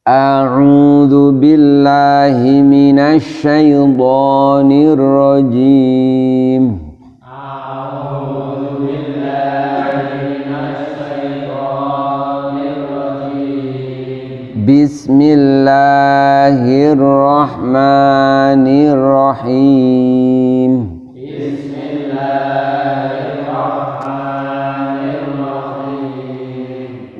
A'udzu billahi minasy syaithanir rajim. A'udzu billahi minasy syaithanir rajim. Bismillahirrahmanirrahim.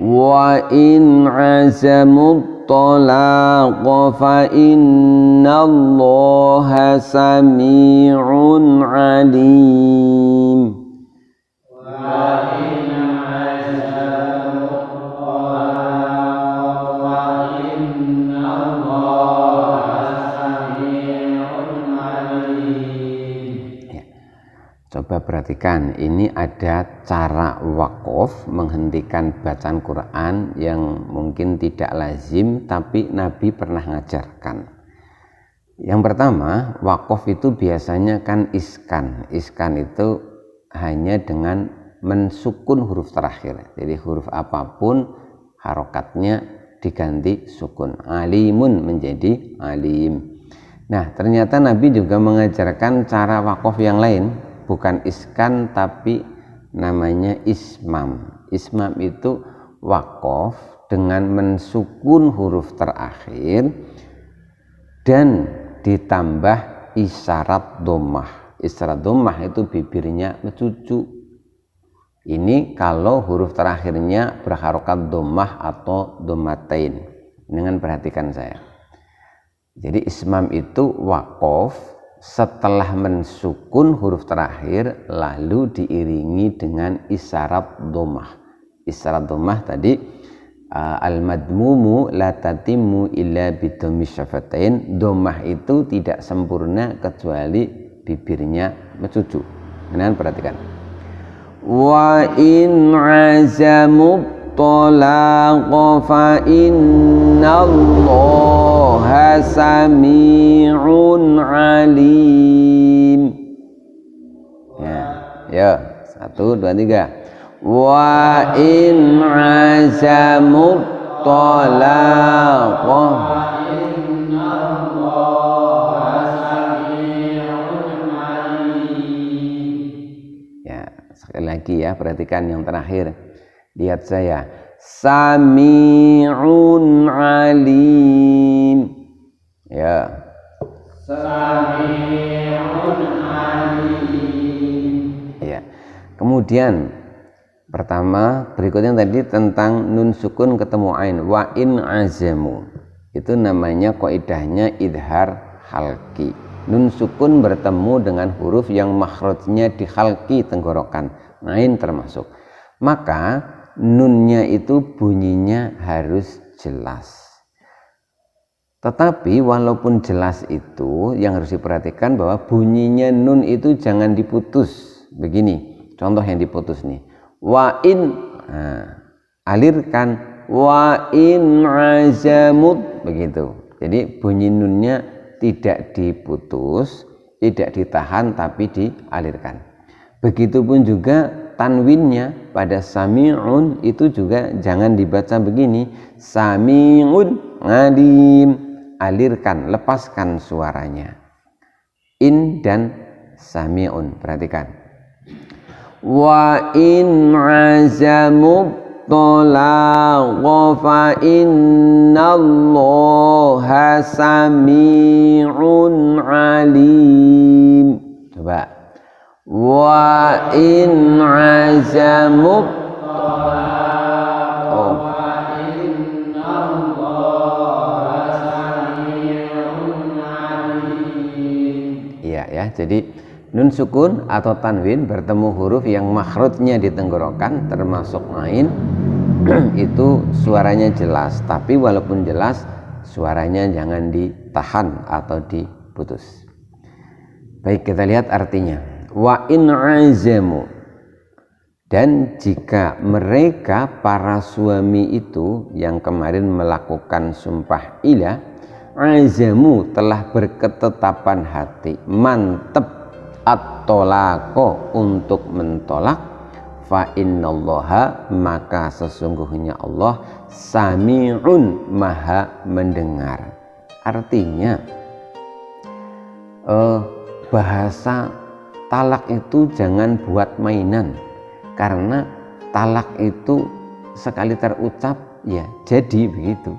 Wa in azamut talaqa fa innallaha sami'un alim. Wa in azamut talaqa fa innallaha sami'un alim. Coba perhatikan, ini ada cara wakaf menghentikan bacaan Quran yang mungkin tidak lazim tapi Nabi pernah ngajarkan. Yang pertama, wakaf itu biasanya kan iskan. Iskan itu hanya dengan mensukun huruf terakhir. Jadi huruf apapun harokatnya diganti sukun. Alimun menjadi alim. Nah, ternyata Nabi juga mengajarkan cara wakaf yang lain. Bukan iskan tapi namanya ismam. Ismam itu wakaf dengan mensukun huruf terakhir dan ditambah isyarat dhammah. Isyarat dhammah itu bibirnya mencucu. Ini kalau huruf terakhirnya berharokat dhammah atau dhammatain. Dengan perhatikan saya. Jadi ismam itu wakaf setelah mensukun huruf terakhir lalu diiringi dengan isyarat dhammah. Isyarat dhammah tadi al-madmumu la tatimmu illa bidhammi syafatain. Dhammah itu tidak sempurna kecuali bibirnya mencucu. Kemudian perhatikan. Wa in azamut talaqa fa innallaha sami'un alim. Ya, 1, 2, 3. Wa in azamut talaqa fa innallaha sami'un alim. Ya, sekali lagi ya, perhatikan yang terakhir. Lihat saya, sami'un alim. Ya. Sami'un alim. Ya. Kemudian pertama, berikutnya tadi tentang nun sukun ketemu ain. Wa in azamu. Itu namanya kaidahnya idhar halki. Nun sukun bertemu dengan huruf yang makhrajnya di halki tenggorokan. Ain termasuk. Maka nunnya itu bunyinya harus jelas. Tetapi walaupun jelas itu yang harus diperhatikan bahwa bunyinya nun itu jangan diputus. Begini, contoh yang diputus nih. Wa in, alirkan. Wa in azamut, begitu. Jadi bunyi nunnya tidak diputus, tidak ditahan tapi dialirkan. Begitupun juga tanwinnya pada sami'un itu juga jangan dibaca begini, sami'un alim, alirkan, lepaskan suaranya. In dan sami'un, perhatikan. Wa in azamut talaqa fa innallaha sami'un alim. Coba. Wa in azamut fa innallaha sami'un alim. Iya ya, jadi nun sukun atau tanwin bertemu huruf yang makhrajnya di tenggorokan termasuk ain itu suaranya jelas, tapi walaupun jelas suaranya jangan ditahan atau diputus. Baik, kita lihat artinya. Wa in azamu, dan jika mereka para suami itu yang kemarin melakukan sumpah ilah, azamu telah berketetapan hati, mantep at-tolako untuk mentolak, fa innallaha, maka sesungguhnya Allah sami'un, maha mendengar. Artinya bahasa talak itu jangan buat mainan, karena talak itu sekali terucap ya jadi begitu.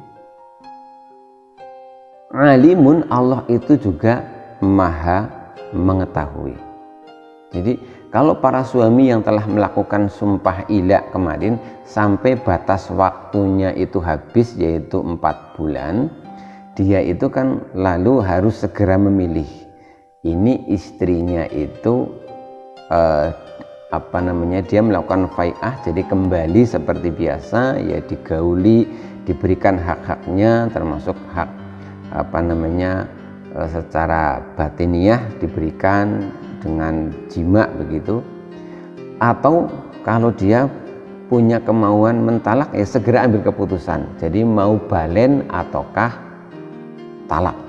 Alimun, Allah itu juga maha mengetahui. Jadi kalau para suami yang telah melakukan sumpah ila kemarin sampai batas waktunya itu habis, yaitu 4 bulan, dia itu kan lalu harus segera memilih. Ini istrinya itu dia melakukan fai'ah, jadi kembali seperti biasa, ya digauli, diberikan hak-haknya, termasuk hak secara batiniah diberikan dengan jima begitu. Atau kalau dia punya kemauan mentalak, ya segera ambil keputusan, jadi mau balen ataukah talak.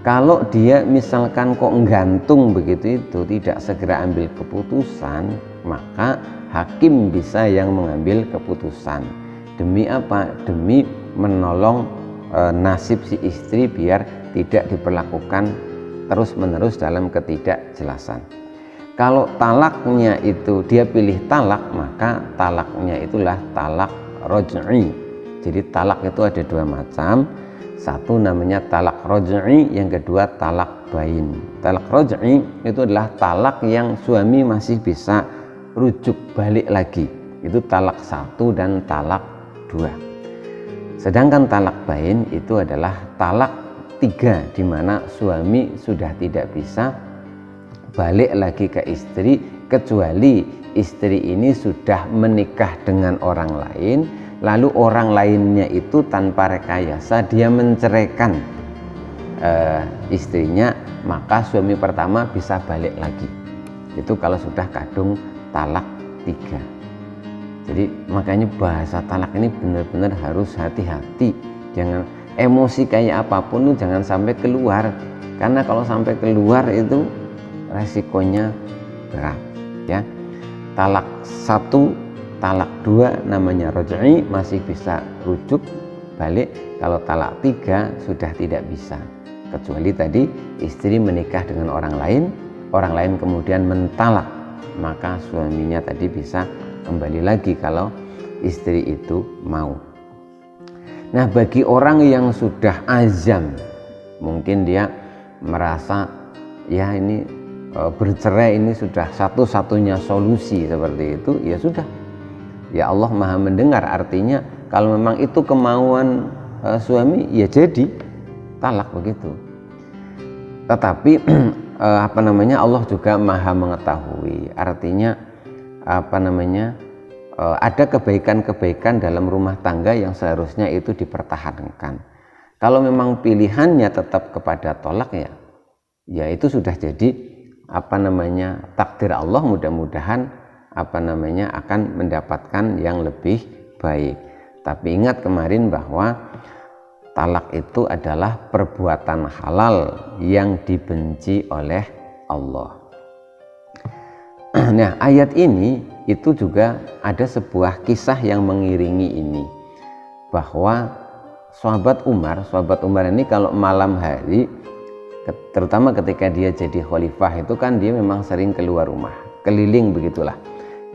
Kalau dia misalkan kok gantung begitu, itu tidak segera ambil keputusan, maka hakim bisa yang mengambil keputusan. Demi apa? Demi menolong nasib si istri biar tidak diperlakukan terus-menerus dalam ketidakjelasan. Kalau talaknya itu dia pilih talak, maka talaknya itulah talak raj'i. Jadi talak itu ada 2 macam. Satu namanya talak raj'i, yang kedua talak bain. Talak raj'i itu adalah talak yang suami masih bisa rujuk balik lagi. Itu talak 1 dan talak 2. Sedangkan talak bain itu adalah talak 3, di mana suami sudah tidak bisa balik lagi ke istri, kecuali istri ini sudah menikah dengan orang lain, lalu orang lainnya itu tanpa rekayasa dia menceraikan istrinya, maka suami pertama bisa balik lagi. Itu kalau sudah kadung talak 3. Jadi makanya bahasa talak ini benar-benar harus hati-hati, jangan emosi kayak apapun itu jangan sampai keluar, karena kalau sampai keluar itu resikonya berat ya. Talak 1, talak 2 namanya raj'i, masih bisa rujuk balik. Kalau talak 3 sudah tidak bisa, kecuali tadi istri menikah dengan orang lain kemudian mentalak, maka suaminya tadi bisa kembali lagi kalau istri itu mau. Nah, bagi orang yang sudah azam, mungkin dia merasa ya ini bercerai ini sudah satu-satunya solusi seperti itu, ya sudah, ya Allah maha mendengar. Artinya kalau memang itu kemauan suami, ya jadi talak begitu. Tetapi Allah juga maha mengetahui. Artinya ada kebaikan-kebaikan dalam rumah tangga yang seharusnya itu dipertahankan. Kalau memang pilihannya tetap kepada tolak, ya itu sudah jadi takdir Allah, mudah-mudahan akan mendapatkan yang lebih baik. Tapi ingat kemarin bahwa talak itu adalah perbuatan halal yang dibenci oleh Allah. Nah, ayat ini itu juga ada sebuah kisah yang mengiringi ini, bahwa sahabat Umar ini kalau malam hari, terutama ketika dia jadi khalifah, itu kan dia memang sering keluar rumah, keliling begitulah,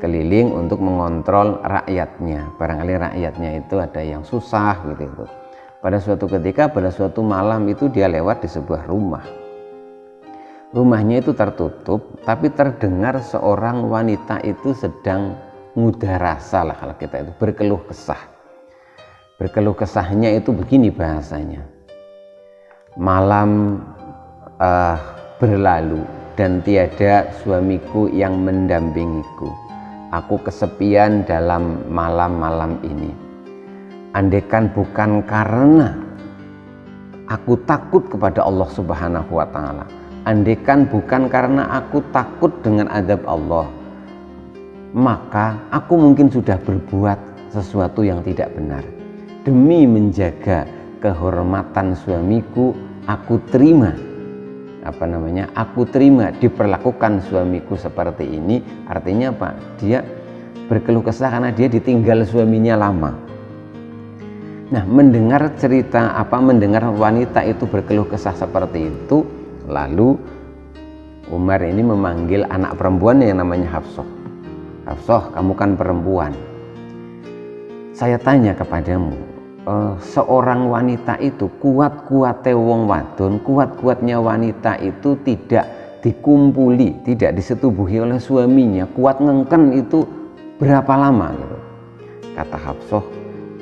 keliling untuk mengontrol rakyatnya. Barangkali rakyatnya itu ada yang susah gitu. Pada suatu ketika, pada suatu malam itu dia lewat di sebuah rumah. Rumahnya itu tertutup, tapi terdengar seorang wanita itu sedang mudarasa lah kalau kita itu, berkeluh kesah. Berkeluh kesahnya itu begini bahasanya: malam berlalu dan tiada suamiku yang mendampingiku. Aku kesepian dalam malam-malam ini. Andaikan bukan karena aku takut kepada Allah Subhanahu wa Ta'ala, andaikan bukan karena aku takut dengan azab Allah, maka aku mungkin sudah berbuat sesuatu yang tidak benar. Demi menjaga kehormatan suamiku, aku terima diperlakukan suamiku seperti ini. Artinya apa? Dia berkeluh kesah karena dia ditinggal suaminya lama. Nah, mendengar wanita itu berkeluh kesah seperti itu, lalu Umar ini memanggil anak perempuan yang namanya Hafsah. Hafsah, kamu kan perempuan. Saya tanya kepadamu, seorang wanita itu kuat-kuatnya wong wadon, kuat-kuatnya wanita itu tidak dikumpuli, tidak disetubuhi oleh suaminya, kuat ngengken itu berapa lama gitu. Kata Hafsah,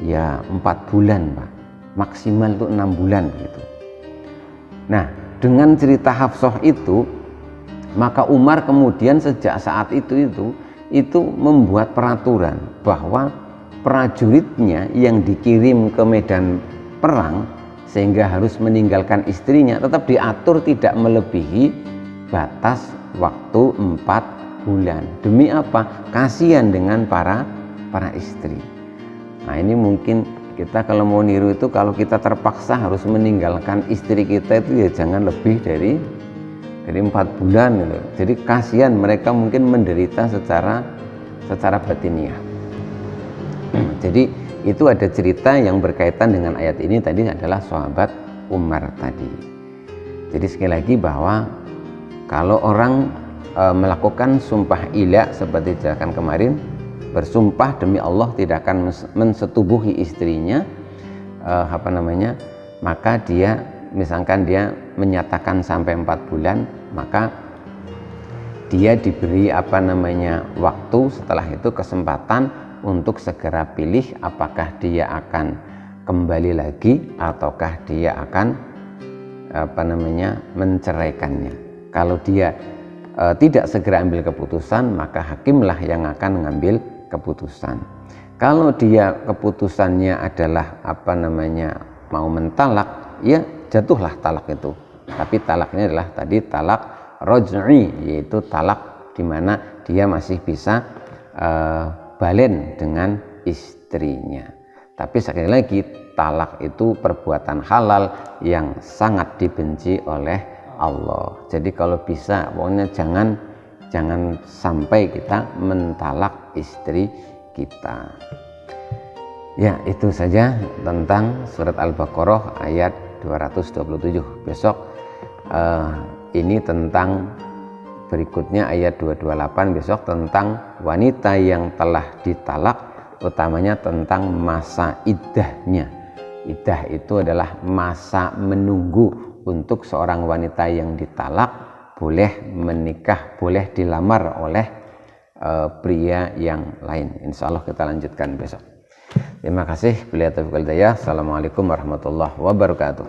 ya 4 bulan Pak, maksimal itu 6 bulan gitu. Nah, dengan cerita Hafsah itu, maka Umar kemudian sejak saat itu membuat peraturan bahwa prajuritnya yang dikirim ke medan perang sehingga harus meninggalkan istrinya tetap diatur tidak melebihi batas waktu 4 bulan. Demi apa? Kasihan dengan para istri. Nah, ini mungkin kita kalau mau niru itu, kalau kita terpaksa harus meninggalkan istri kita itu ya jangan lebih dari 4 bulan gitu. Jadi kasihan, mereka mungkin menderita secara batiniah. Jadi itu ada cerita yang berkaitan dengan ayat ini tadi adalah sahabat Umar tadi. Jadi sekali lagi bahwa kalau orang melakukan sumpah ilah seperti dijelaskan kemarin, bersumpah demi Allah tidak akan mensetubuhi istrinya, maka dia misalkan dia menyatakan sampai 4 bulan, maka dia diberi waktu setelah itu kesempatan untuk segera pilih apakah dia akan kembali lagi ataukah dia akan menceraikannya. Kalau dia tidak segera ambil keputusan, maka hakimlah yang akan mengambil keputusan. Kalau dia keputusannya adalah mau mentalak, ya jatuhlah talak itu. Tapi talaknya adalah tadi talak raj'i, yaitu talak di mana dia masih bisa balen dengan istrinya. Tapi sekali lagi, talak itu perbuatan halal yang sangat dibenci oleh Allah. Jadi kalau bisa, pokoknya jangan sampai kita mentalak istri kita. Ya, itu saja tentang surat Al-Baqarah ayat 227. Besok ini tentang berikutnya ayat 228, besok tentang wanita yang telah ditalak, utamanya tentang masa iddahnya. Iddah itu adalah masa menunggu untuk seorang wanita yang ditalak boleh menikah, boleh dilamar oleh pria yang lain. Insya Allah kita lanjutkan besok. Terima kasih. Assalamualaikum warahmatullahi wabarakatuh.